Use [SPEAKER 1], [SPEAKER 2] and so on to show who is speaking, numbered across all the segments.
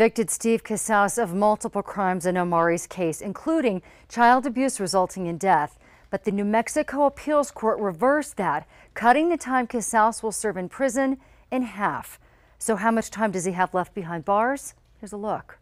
[SPEAKER 1] Convicted Steve Casas of multiple crimes in Omari's case, including child abuse resulting in death. But the New Mexico Appeals Court reversed that, cutting the time Casas will serve in prison in half. So how much time does he have left behind bars? Here's a look.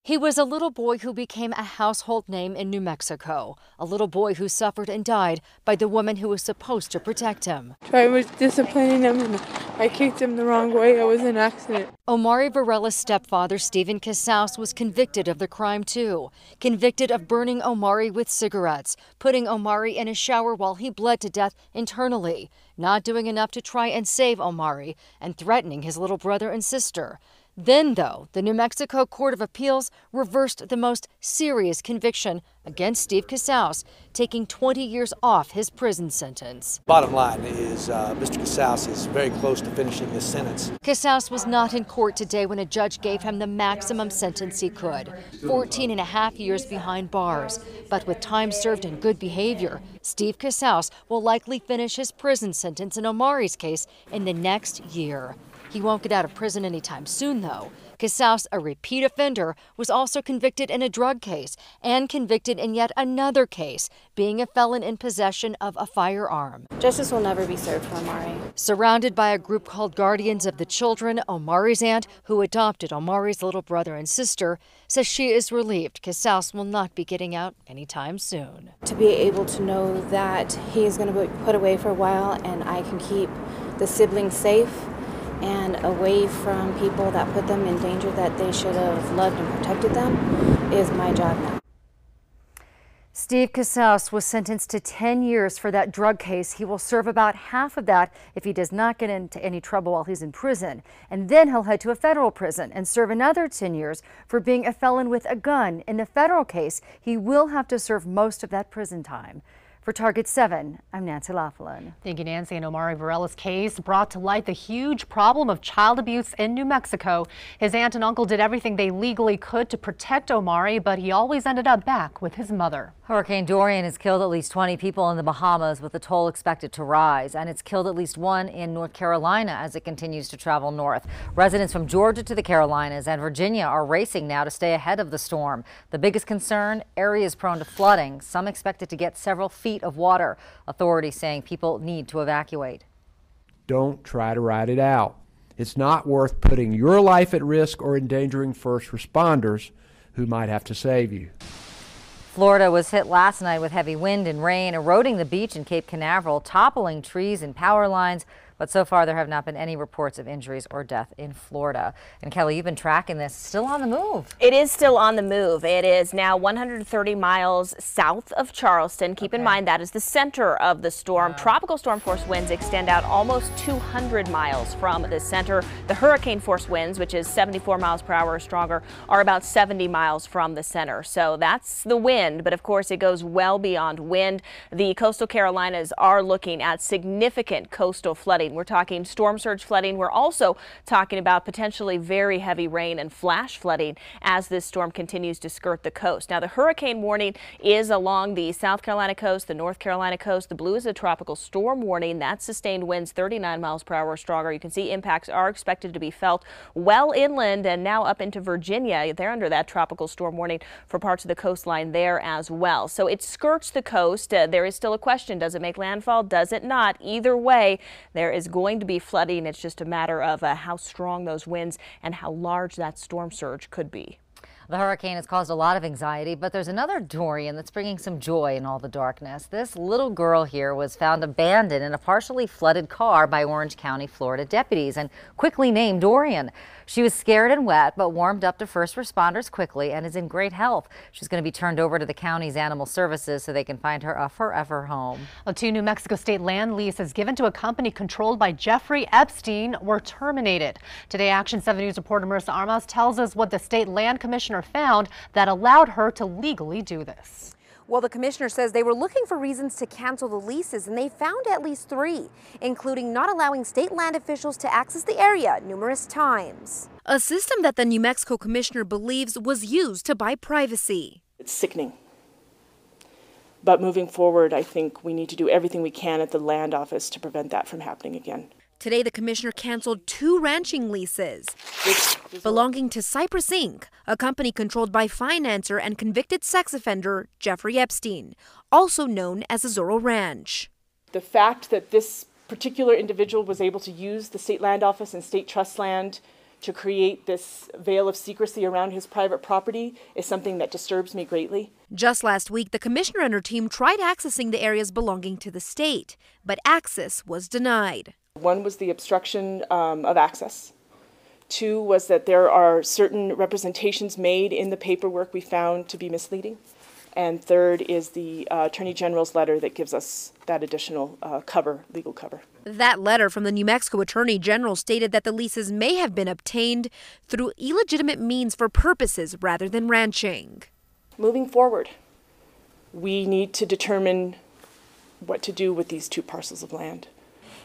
[SPEAKER 1] He was a little boy who became a household name in New Mexico, a little boy who suffered and died by the woman who was supposed to protect him.
[SPEAKER 2] I was disciplining him and I kicked him the wrong way. It was an accident.
[SPEAKER 1] Omari Varela's stepfather, Stephen Casas, was convicted of the crime too. Convicted of burning Omari with cigarettes, putting Omari in a shower while he bled to death internally, not doing enough to try and save Omari, and threatening his little brother and sister. Then, though, the New Mexico Court of Appeals reversed the most serious conviction against Steve Casas, taking 20 years off his prison sentence.
[SPEAKER 3] Bottom line is Mr. Casas is very close to finishing his sentence.
[SPEAKER 1] Casas was not in court today when a judge gave him the maximum sentence he could, 14 and a half years behind bars. But with time served in good behavior, Steve Casas will likely finish his prison sentence in Omari's case in the next year. He won't get out of prison anytime soon, though. Casas, a repeat offender, was also convicted in a drug case and convicted in yet another case, being a felon in possession of a firearm.
[SPEAKER 4] Justice will never be served for Omari.
[SPEAKER 1] Surrounded by a group called Guardians of the Children, Omari's aunt, who adopted Omari's little brother and sister, says she is relieved Casas will not be getting out anytime soon.
[SPEAKER 4] To be able to know that he is going to be put away for a while and I can keep the siblings safe and away from people that put them in danger that they should have loved and protected them is my job now.
[SPEAKER 1] Steve Casas was sentenced to 10 years for that drug case. He will serve about half of that if he does not get into any trouble while he's in prison. And then he'll head to a federal prison and serve another 10 years for being a felon with a gun. In the federal case, he will have to serve most of that prison time. For Target 7, I'm Nancy Laughlin.
[SPEAKER 5] Thank you, Nancy. And Omari Varela's case brought to light the huge problem of child abuse in New Mexico. His aunt and uncle did everything they legally could to protect Omari, but he always ended up back with his mother.
[SPEAKER 6] Hurricane Dorian has killed at least 20 people in the Bahamas, with the toll expected to rise. And it's killed at least one in North Carolina as it continues to travel north. Residents from Georgia to the Carolinas and Virginia are racing now to stay ahead of the storm. The biggest concern, areas prone to flooding. Some expected to get several feet of water. Authorities saying people need to evacuate.
[SPEAKER 7] Don't try to ride it out. It's not worth putting your life at risk or endangering first responders who might have to save you.
[SPEAKER 6] Florida was hit last night with heavy wind and rain, eroding the beach in Cape Canaveral, toppling trees and power lines. But so far, there have not been any reports of injuries or death in Florida. And Kelly, you've been tracking this. Still on the move.
[SPEAKER 8] It is still on the move. It is now 130 miles south of Charleston. Keep in mind that is the center of the storm. Wow. Tropical storm force winds extend out almost 200 miles from the center. The hurricane force winds, which is 74 miles per hour or stronger, are about 70 miles from the center. So that's the wind. But of course, it goes well beyond wind. The coastal Carolinas are looking at significant coastal flooding. We're talking storm surge flooding. We're also talking about potentially very heavy rain and flash flooding as this storm continues to skirt the coast. Now, the hurricane warning is along the South Carolina coast, the North Carolina coast. The blue is a tropical storm warning. That's sustained winds 39 miles per hour or stronger. You can see impacts are expected to be felt well inland and now up into Virginia. They're under that tropical storm warning for parts of the coastline there as well. So it skirts the coast. There is still a question. Does it make landfall? Does it not? Either way, there is going to be flooding. It's just a matter of how strong those winds and how large that storm surge could be.
[SPEAKER 6] The hurricane has caused a lot of anxiety, but there's another Dorian that's bringing some joy in all the darkness. This little girl here was found abandoned in a partially flooded car by Orange County, Florida deputies and quickly named Dorian. She was scared and wet, but warmed up to first responders quickly and is in great health. She's going to be turned over to the county's animal services so they can find her a forever home.
[SPEAKER 5] Well, 2 New Mexico state land leases given to a company controlled by Jeffrey Epstein were terminated. Today, Action 7 News reporter Marissa Armas tells us what the state land commissioner found that allowed her to legally do this.
[SPEAKER 9] Well, the commissioner says they were looking for reasons to cancel the leases, and they found at least 3, including not allowing state land officials to access the area numerous times.
[SPEAKER 10] A system that the New Mexico commissioner believes was used to buy privacy.
[SPEAKER 2] It's sickening. But moving forward, I think we need to do everything we can at the land office to prevent that from happening again.
[SPEAKER 10] Today, the commissioner canceled 2 ranching leases belonging to Cypress Inc., a company controlled by financier and convicted sex offender Jeffrey Epstein, also known as Zorro Ranch.
[SPEAKER 11] The fact that this particular individual was able to use the state land office and state trust land to create this veil of secrecy around his private property is something that disturbs me greatly.
[SPEAKER 10] Just last week, the commissioner and her team tried accessing the areas belonging to the state, but access was denied.
[SPEAKER 11] One was the obstruction of access. 2 was that there are certain representations made in the paperwork we found to be misleading. And 3rd is the Attorney General's letter that gives us that additional legal cover.
[SPEAKER 10] That letter from the New Mexico Attorney General stated that the leases may have been obtained through illegitimate means for purposes rather than ranching.
[SPEAKER 11] Moving forward, we need to determine what to do with these 2 parcels of land.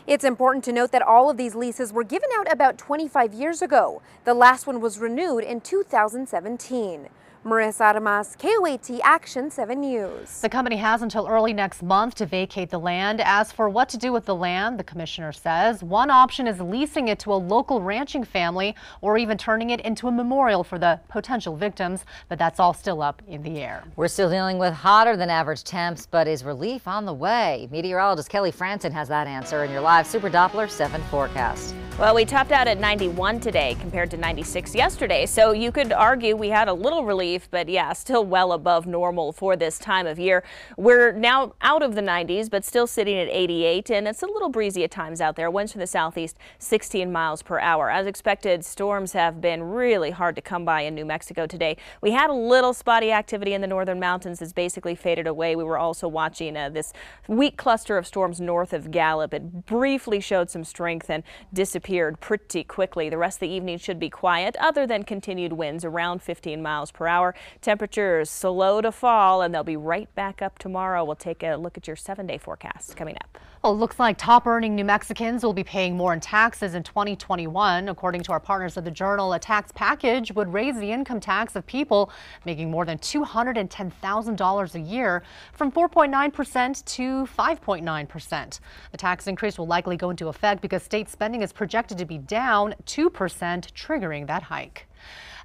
[SPEAKER 9] It's important to note that all of these leases were given out about 25 years ago. The last one was renewed in 2017. Marissa Armas, KOAT Action 7 News.
[SPEAKER 5] The company has until early next month to vacate the land. As for what to do with the land, the commissioner says one option is leasing it to a local ranching family or even turning it into a memorial for the potential victims, but that's all still up in the air.
[SPEAKER 6] We're still dealing with hotter than average temps, but is relief on the way? Meteorologist Kelly Franson has that answer in your live Super Doppler 7 forecast.
[SPEAKER 8] Well, we topped out at 91 today compared to 96 yesterday, so you could argue we had a little relief, but yeah, still well above normal for this time of year. We're now out of the 90s, but still sitting at 88, and it's a little breezy at times out there. Winds from the southeast, 16 miles per hour. As expected, storms have been really hard to come by in New Mexico today. We had a little spotty activity in the northern mountains that's basically faded away. We were also watching this weak cluster of storms north of Gallup. It briefly showed some strength and disappeared pretty quickly. The rest of the evening should be quiet, other than continued winds around 15 miles per hour. Temperatures slow to fall, and they'll be right back up tomorrow. We'll take a look at your 7-day forecast coming up.
[SPEAKER 5] Well, it looks like top-earning New Mexicans will be paying more in taxes in 2021. According to our partners at the Journal, a tax package would raise the income tax of people making more than $210,000 a year from 4.9% to 5.9%. The tax increase will likely go into effect because state spending is projected to be down 2%, triggering that hike.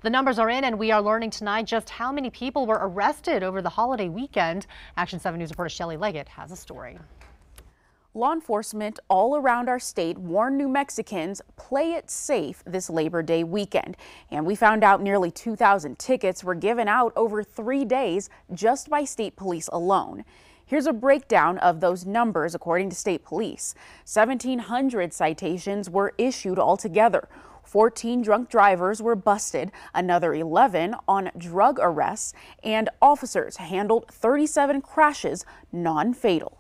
[SPEAKER 5] The numbers are in, and we are learning tonight just how many people were arrested over the holiday weekend. Action 7 News reporter Shelley Leggett has a story.
[SPEAKER 12] Law enforcement all around our state warn New Mexicans, play it safe this Labor Day weekend. And we found out nearly 2,000 tickets were given out over 3 days just by state police alone. Here's a breakdown of those numbers according to state police. 1,700 citations were issued altogether. 14 drunk drivers were busted, another 11 on drug arrests, and officers handled 37 crashes non-fatal.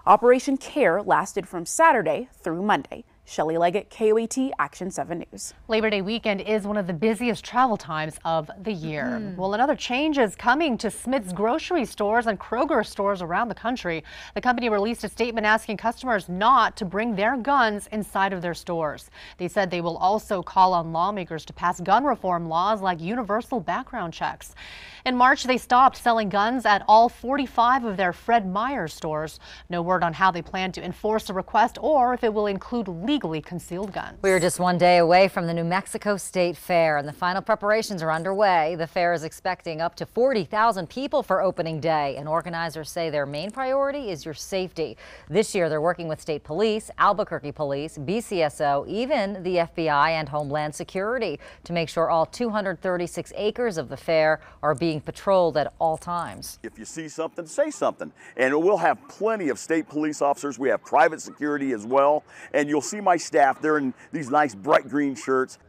[SPEAKER 12] Operation CARE lasted from Saturday through Monday. Shelley Leggett, KOAT Action 7 News.
[SPEAKER 5] Labor Day weekend is one of the busiest travel times of the year. Well, another change is coming to Smith's grocery stores and Kroger stores around the country. The company released a statement asking customers not to bring their guns inside of their stores. They said they will also call on lawmakers to pass gun reform laws like universal background checks. In March, they stopped selling guns at all 45 of their Fred Meyer stores. No word on how they plan to enforce the request or if it will include legally concealed guns.
[SPEAKER 6] We are just one day away from the New Mexico State Fair, and the final preparations are underway. The fair is expecting up to 40,000 people for opening day, and organizers say their main priority is your safety. This year, they're working with state police, Albuquerque Police, BCSO, even the FBI and Homeland Security to make sure all 236 acres of the fair are being patrolled at all times.
[SPEAKER 13] If you see something, say something. And we'll have plenty of state police officers. We have private security as well. And you'll see my staff. They're in these nice bright green shirts.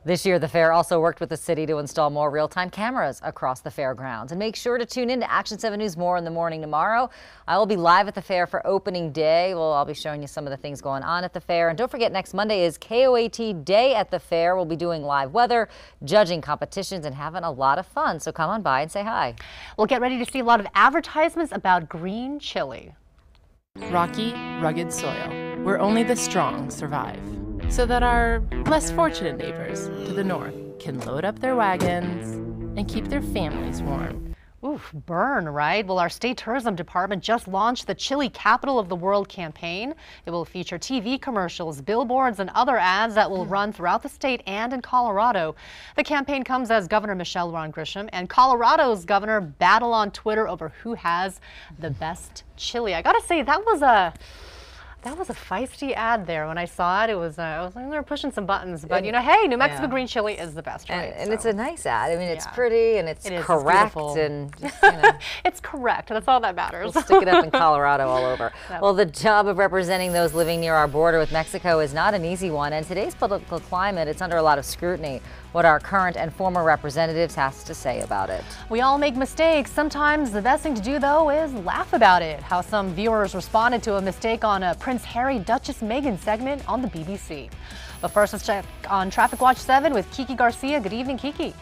[SPEAKER 6] This year, the fair also worked with the city to install more real-time cameras across the fairgrounds. And make sure to tune in to Action 7 News More in the morning tomorrow. I will be live at the fair for opening day. Well, I'll be showing you some of the things going on at the fair. And don't forget, next Monday is KOAT Day at the fair. We'll be doing live weather, judging competitions, and having a lot of fun. So come on by and say hi.
[SPEAKER 5] We'll get ready to see a lot of advertisements about green chili.
[SPEAKER 14] Rocky, rugged soil, where only the strong survive, so that our less fortunate neighbors to the north can load up their wagons and keep their families warm.
[SPEAKER 5] Oof, burn, right? Well, our state tourism department just launched the Chili Capital of the World campaign. It will feature TV commercials, billboards, and other ads that will run throughout the state and in Colorado. The campaign comes as Governor Michelle Ron Grisham and Colorado's governor battle on Twitter over who has the best chili. I gotta say, that was a feisty ad there. When I saw it, I was like, they're pushing some buttons. But, hey, New Mexico green chili is the best, right?
[SPEAKER 6] And it's a nice ad. I mean, it's pretty and it's correct. And just,
[SPEAKER 5] it's correct. That's all that matters.
[SPEAKER 6] We'll stick it up in Colorado all over. Well, the job of representing those living near our border with Mexico is not an easy one. And today's political climate, it's under a lot of scrutiny. What our current and former representatives has to say about it.
[SPEAKER 5] We all make mistakes. Sometimes the best thing to do, though, is laugh about it. How some viewers responded to a mistake on a Prince Harry, Duchess Meghan segment on the BBC. But first, let's check on Traffic Watch 7 with Kiki Garcia. Good evening, Kiki.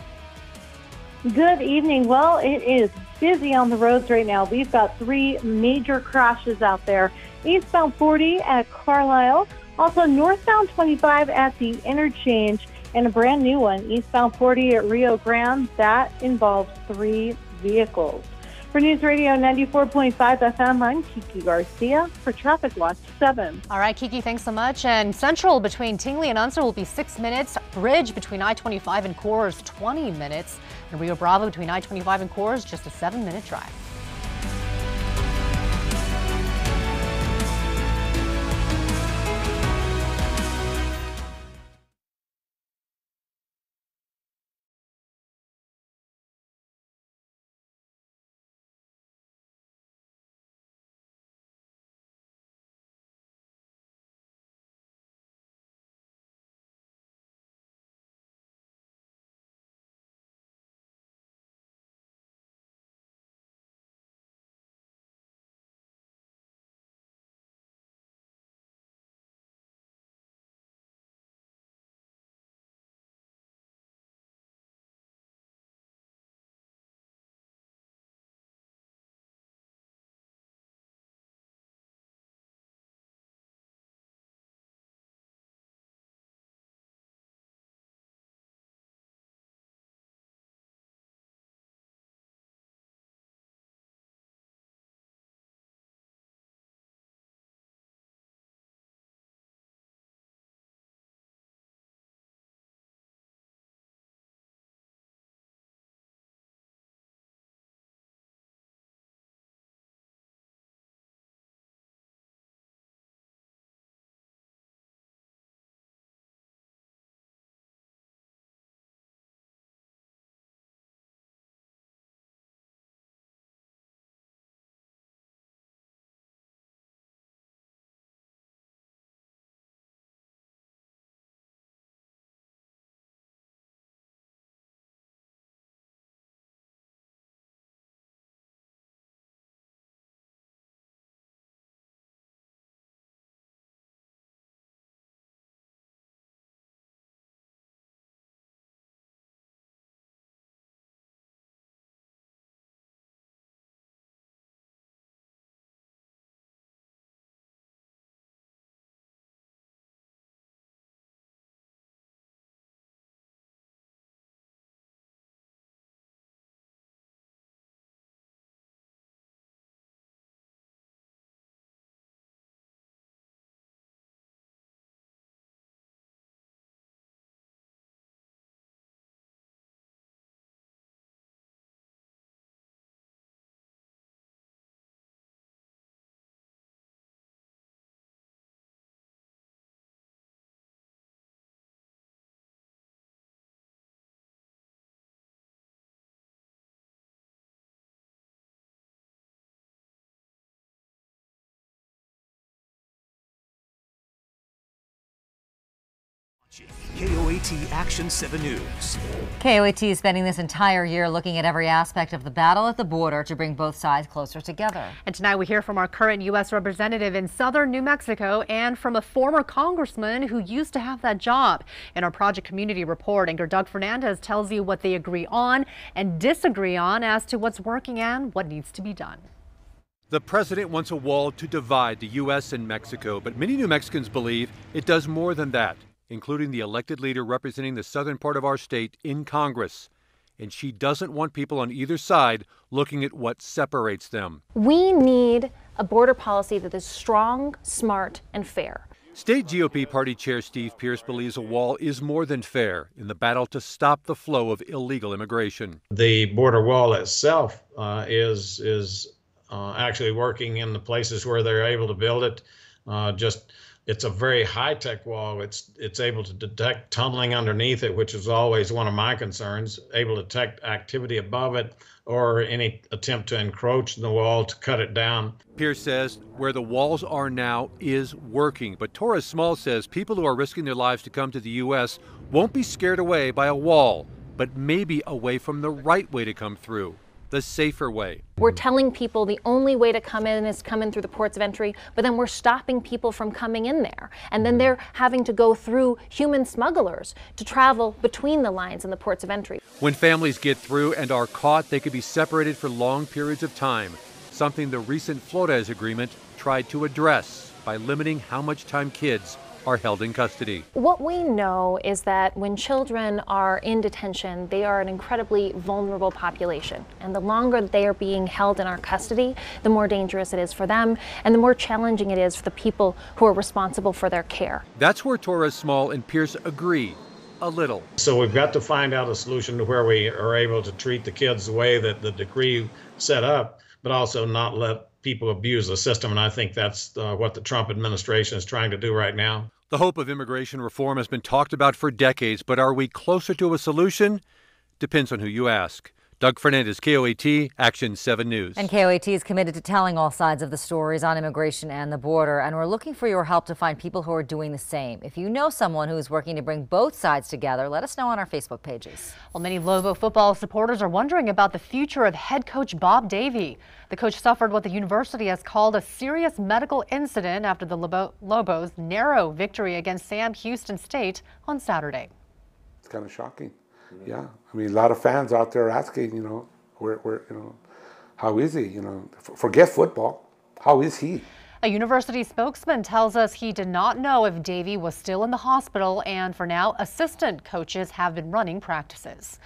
[SPEAKER 15] Good evening. Well, it is busy on the roads right now. We've got 3 major crashes out there. Eastbound 40 at Carlisle, also northbound 25 at the interchange, and a brand new one, eastbound 40 at Rio Grande. That involves 3 vehicles. For News Radio 94.5 FM, I'm Kiki Garcia for Traffic Watch 7.
[SPEAKER 5] All right, Kiki, thanks so much. And Central between Tingley and Unser will be 6 minutes. Bridge between I-25 and Coors, 20 minutes. And Rio Bravo between I-25 and Coors, just a 7-minute drive.
[SPEAKER 16] KOAT Action 7 News.
[SPEAKER 6] KOAT is spending this entire year looking at every aspect of the battle at the border to bring both sides closer together.
[SPEAKER 5] And tonight we hear from our current U.S. representative in southern New Mexico and from a former congressman who used to have that job. In our Project Community Report, anchor Doug Fernandez tells you what they agree on and disagree on as to what's working and what needs to be done.
[SPEAKER 17] The president wants a wall to divide the U.S. and Mexico, but many New Mexicans believe it does more than that, including the elected leader representing the southern part of our state in Congress. and she doesn't want people on either side looking at what separates them.
[SPEAKER 18] We need a border policy that is strong, smart, and fair.
[SPEAKER 17] State GOP Party Chair Steve Pearce believes a wall is more than fair in the battle to stop the flow of illegal immigration.
[SPEAKER 19] The border wall itself is actually working in the places where they're able to build it. It's a very high-tech wall. It's able to detect tunneling underneath it, which is always one of my concerns, able to detect activity above it or any attempt to encroach in the wall to cut it down.
[SPEAKER 17] Pearce says where the walls are now is working, but Torres Small says people who are risking their lives to come to the U.S. won't be scared away by a wall, but maybe away from the right way to come through, the safer way.
[SPEAKER 18] We're telling people the only way to come in is come in through the ports of entry, but then we're stopping people from coming in there. And then they're having to go through human smugglers to travel between the lines and the ports of entry.
[SPEAKER 17] When families get through and are caught, they could be separated for long periods of time, something the recent Flores agreement tried to address by limiting how much time kids are held in custody.
[SPEAKER 18] What we know is that when children are in detention, they are an incredibly vulnerable population. And the longer they are being held in our custody, the more dangerous it is for them and the more challenging it is for the people who are responsible for their care.
[SPEAKER 17] That's where Torres Small and Pearce agree a little.
[SPEAKER 19] So we've got to find out a solution to where we are able to treat the kids the way that the decree set up, but also not let people abuse the system, and I think that's what the Trump administration is trying to do right now.
[SPEAKER 17] The hope of immigration reform has been talked about for decades, but are we closer to a solution? Depends on who you ask. Doug Fernandez, KOAT, Action 7 News.
[SPEAKER 6] And KOAT is committed to telling all sides of the stories on immigration and the border, and we're looking for your help to find people who are doing the same. If you know someone who is working to bring both sides together, let us know on our Facebook pages.
[SPEAKER 5] Well, many Lobo football supporters are wondering about the future of head coach Bob Davie. The coach suffered what the university has called a serious medical incident after the Lobos' narrow victory against Sam Houston State on Saturday.
[SPEAKER 20] It's kind of shocking. Yeah, I mean, a lot of fans out there asking, how is he? Forget football. How is he?
[SPEAKER 5] A university spokesman tells us he did not know if Davie was still in the hospital, and for now, assistant coaches have been running practices.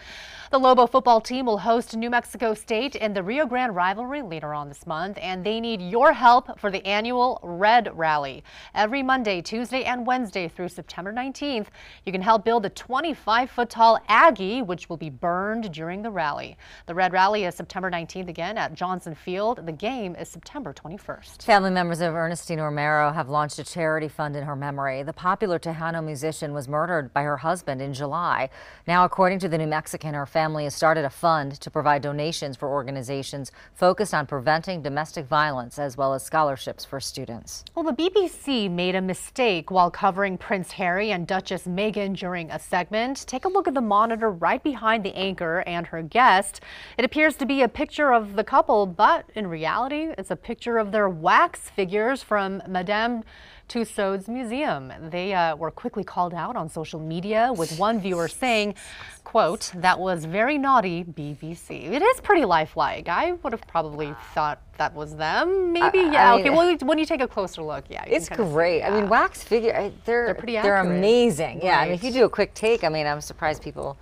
[SPEAKER 5] The Lobo football team will host New Mexico State in the Rio Grande rivalry later on this month, and they need your help for the annual Red Rally. Every Monday, Tuesday, and Wednesday through September 19th, you can help build a 25-foot-tall Aggie, which will be burned during the rally. The Red Rally is September 19th again at Johnson Field. The game is September 21st.
[SPEAKER 6] Family members of Ernestine Romero have launched a charity fund in her memory. The popular Tejano musician was murdered by her husband in July. Now, according to the New Mexican, her family has started a fund to provide donations for organizations focused on preventing domestic violence, as well as scholarships for students.
[SPEAKER 5] Well, the BBC made a mistake while covering Prince Harry and Duchess Meghan during a segment. Take a look at the monitor right behind the anchor and her guest. It appears to be a picture of the couple, but in reality, it's a picture of their wax figures from Madame Tussauds Museum. They were quickly called out on social media, with one viewer saying, quote, "That was very naughty, BBC." It is pretty lifelike. I would have probably thought that was them, maybe. Yeah, okay, well, when you take a closer look, yeah.
[SPEAKER 6] It's great. I mean, wax figure, they're
[SPEAKER 5] pretty accurate.
[SPEAKER 6] They're amazing.
[SPEAKER 5] Right.
[SPEAKER 6] Yeah, I mean, if you do a quick take, I mean, I'm surprised people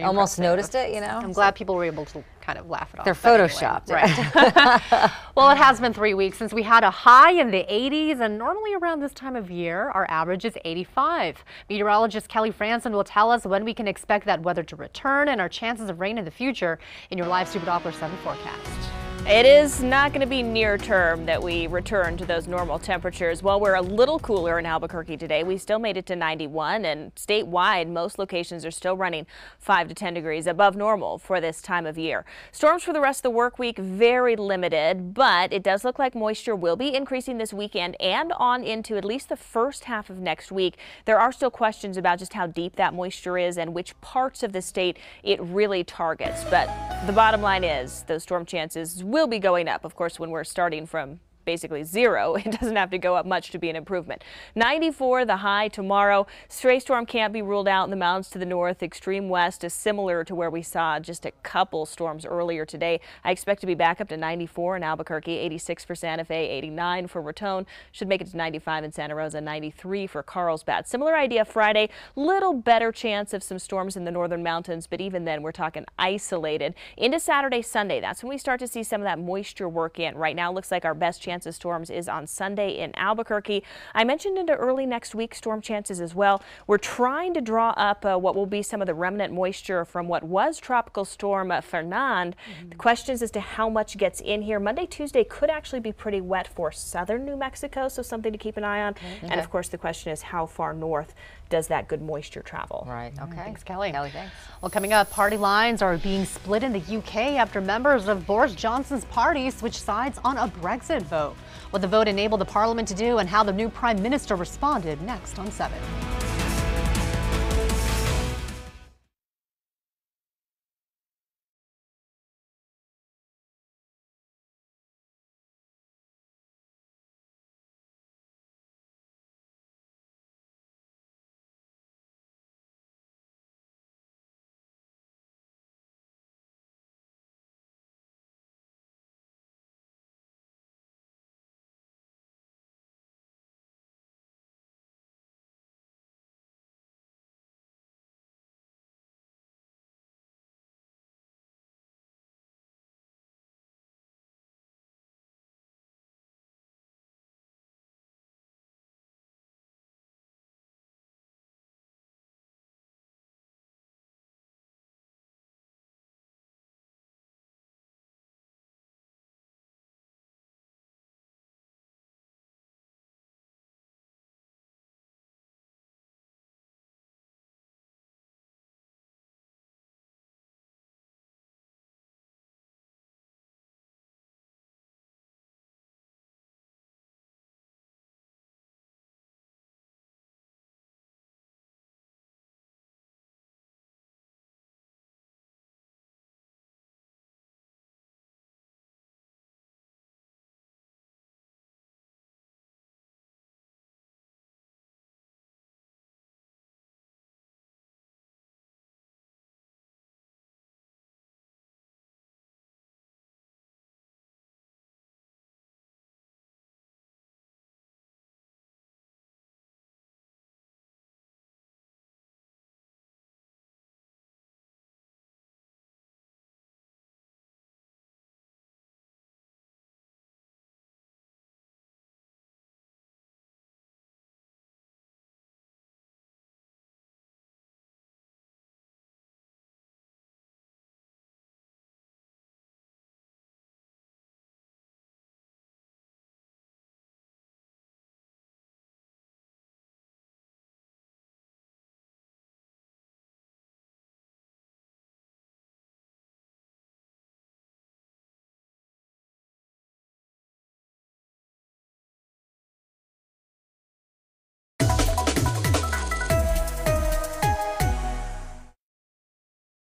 [SPEAKER 6] almost noticed it,
[SPEAKER 5] I'm glad people were able to kind of laugh it off.
[SPEAKER 6] They're photoshopped.
[SPEAKER 5] Anyway. Right. Well, it has been 3 weeks since we had a high in the 80s, and normally around this time of year, our average is 85. Meteorologist Kelly Franson will tell us when we can expect that weather to return and our chances of rain in the future in your live Super Doppler 7 forecast.
[SPEAKER 8] It is not going to be near term that we return to those normal temperatures. While we're a little cooler in Albuquerque today, we still made it to 91, and statewide, most locations are still running 5 to 10 degrees above normal for this time of year. Storms for the rest of the work week, very limited, but it does look like moisture will be increasing this weekend and on into at least the first half of next week. There are still questions about just how deep that moisture is and which parts of the state it really targets. But the bottom line is those storm chances will be going up, of course, when we're starting from basically zero. It doesn't have to go up much to be an improvement. 94 the high tomorrow. Stray storm can't be ruled out in the mountains to the north. Extreme west is similar to where we saw just a couple storms earlier today. I expect to be back up to 94 in Albuquerque, 86 for Santa Fe, 89 for Raton. Should make it to 95 in Santa Rosa, 93 for Carlsbad. Similar idea Friday. Little better chance of some storms in the northern mountains, but even then we're talking isolated. Into Saturday, Sunday, that's when we start to see some of that moisture work in. Right now looks like our best chance of storms is on Sunday in Albuquerque. I mentioned into early next week storm chances as well. We're trying to draw up what will be some of the remnant moisture from what was Tropical Storm Fernand. The question is as to how much gets in here. Monday, Tuesday could actually be pretty wet for southern New Mexico, so something to keep an eye on. And of course the question is how far north does that good moisture travel?
[SPEAKER 6] Right. Okay.
[SPEAKER 5] Thanks, Kelly.
[SPEAKER 6] Kelly, thanks.
[SPEAKER 5] Well, coming up, party lines are being split in the UK after members of Boris Johnson's party switch sides on a Brexit vote. What the vote enabled the parliament to do and how the new prime minister responded next on 7.